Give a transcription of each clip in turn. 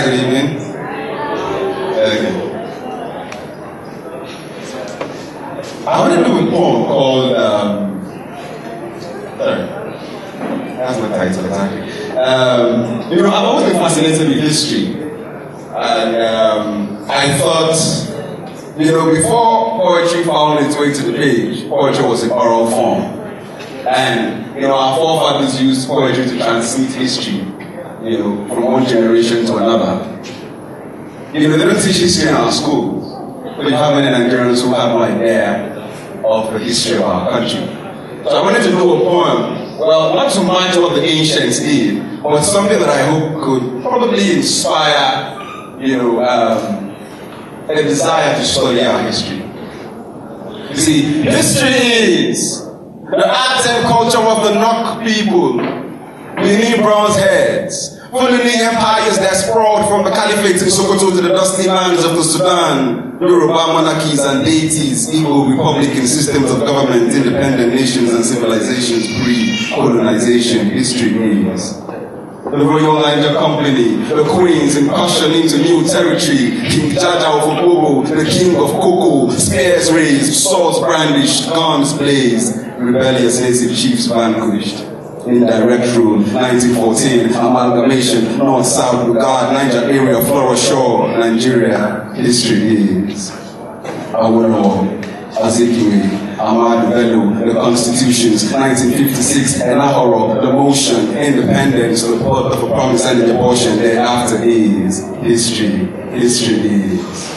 Hi, good evening. Okay. I want to do a poem called, that's my title exactly. I've always been fascinated with history. And I thought, before poetry found its way to the page, poetry was in oral form. And, our forefathers used poetry to transmit history, from one generation to another. They don't teach history in our schools. So you have many Nigerians who have no idea of the history of our country. So I wanted to do a poem, well, not to match what the ancients did, but something that I hope could probably inspire, a desire to study our history. You see, history is the art and culture of the Nok people, beneath bronze heads, Fulani empires that sprawled from the caliphate in Sokoto to the dusty lands of the Sudan, Yoruba monarchies and deities, Igbo republican systems of government, independent nations and civilizations pre-colonization, history is. The Royal Niger Company, the Queens incursion into new territory, King Jaja of Opobo, the King of Cocoa, spears raised, swords brandished, guns blazed, rebellious native chiefs vanquished. Indirect rule, 1914, amalgamation, North-South regard, Niger area, Flora Shore, Nigeria, history is. Awolowo, Azikiwe, Ahmadu Bello, the constitutions, 1956, Enahoro, the motion, independence, the birth of a promise and the abortion, thereafter is history, history is.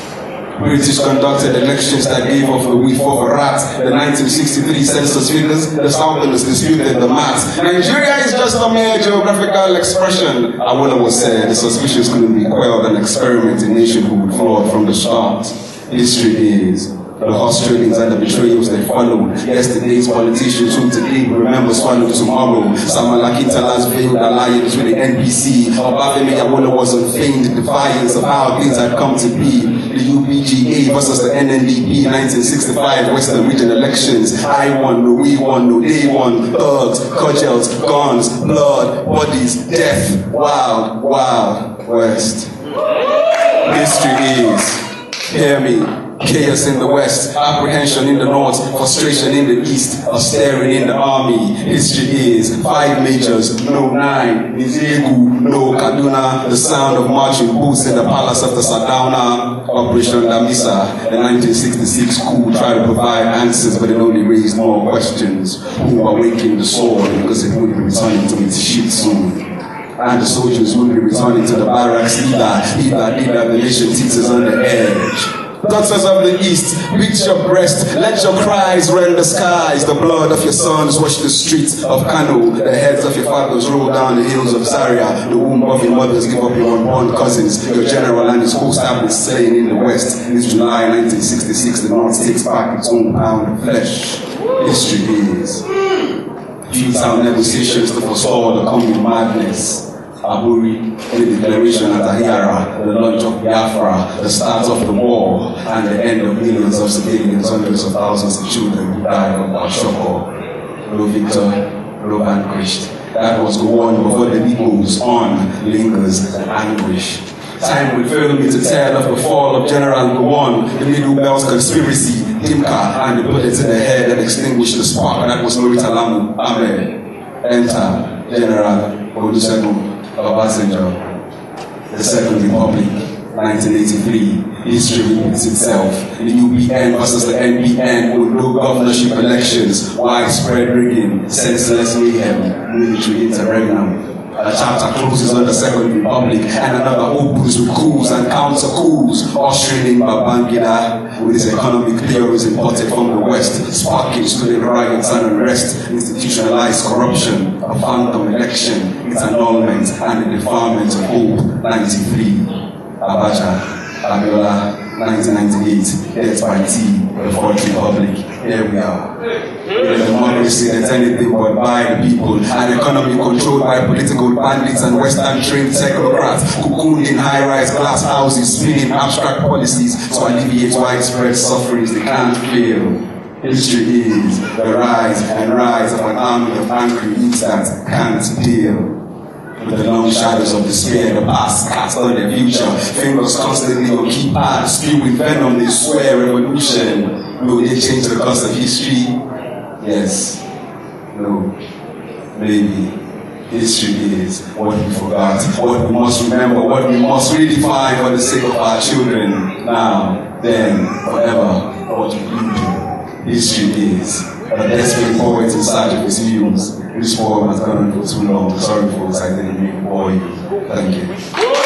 British conducted elections that gave off a whiff of a rat. The 1963 census figures, the Southerners disputed the math. Nigeria is just a mere geographical expression. Awolowo said the suspicions couldn't be quelled, an experiment in nationhood flawed from the start. History is. The horse tradings and the betrayals they followed. Yesterday's politicians who today remember swallow tomorrow. Samalaki Tala's veiled alliance with the NPC. Obafemi Awolowo's unfeigned defiance of how things had come to be. The UPGA versus the NNDP 1965 Western Region elections. I won, no we won, no they won. Thugs, cudgels, guns, blood, bodies, death. Wild, wild West. History is. Hear me. Chaos in the west, apprehension in the north, frustration in the east, austerity in the army. History is 5 majors, no 9, Nizegu, no Kaduna, the sound of marching boots in the palace of the Sardauna, Operation Damisa, the 1966 coup tried to provide answers, but it only raised more questions. Who awakened the sword because it would be returning to its sheath soon. And the soldiers would be returning to the barracks either the nation teachers on the edge. Daughters of the East, beat your breast, let your cries rend the skies. The blood of your sons wash the streets of Kano. The heads of your fathers roll down the hills of Zaria. The womb of your mothers give up your unborn cousins. Your general and his host have been slain in the West. This July 1966, the North takes back its own pound of flesh. History is. Futile negotiations to forestall the coming madness. Aburi, the declaration at Ahiyara, the launch of Biafra, the start of the war, and the end of millions of civilians, hundreds of thousands of children who died of Ashoko. No victor, no vanquished. That was the one before the Igbos on lingers and anguish. Time will fail me to tell of the fall of General Gowon, the Middle Belt conspiracy, Timka, and the bullet in the head that extinguished the spark. That was Noritalamu Ahmed. Enter General Olusegun Obasanjo, the Second Republic, 1983. History repeats itself. The UPN versus the NPN with no governorship elections, widespread rigging, senseless mayhem, military interregnum. A chapter closes on the Second Republic and another opens with coups and counter coups, ushering in Babangida with his economic theories imported from the West, sparking student riots and unrest, institutionalized corruption, a phantom election, its annulment and the defilement of hope, 93. Abacha, Abiola, 1998, death by T, the Fourth Republic. Here we are. A democracy that's anything but by the people, an economy controlled by political bandits and Western-trained technocrats, cocooned in high-rise glass houses, spinning abstract policies to alleviate widespread sufferings they can't feel. History is the rise and rise of an army of angry youths that can't deal. With the long shadows of despair, the past cast on the future. Fingers constantly on keypad, spewing venom, they swear revolution. Will they change the course of history? Yes. No. Maybe. History is what we forgot, what we must remember, what we must redefine for the sake of our children. Now, then, forever, what will you do? History is a desperate poet in search of his muse. This poem has gone on for too long. Sorry folks, I didn't mean to bore you. Thank you.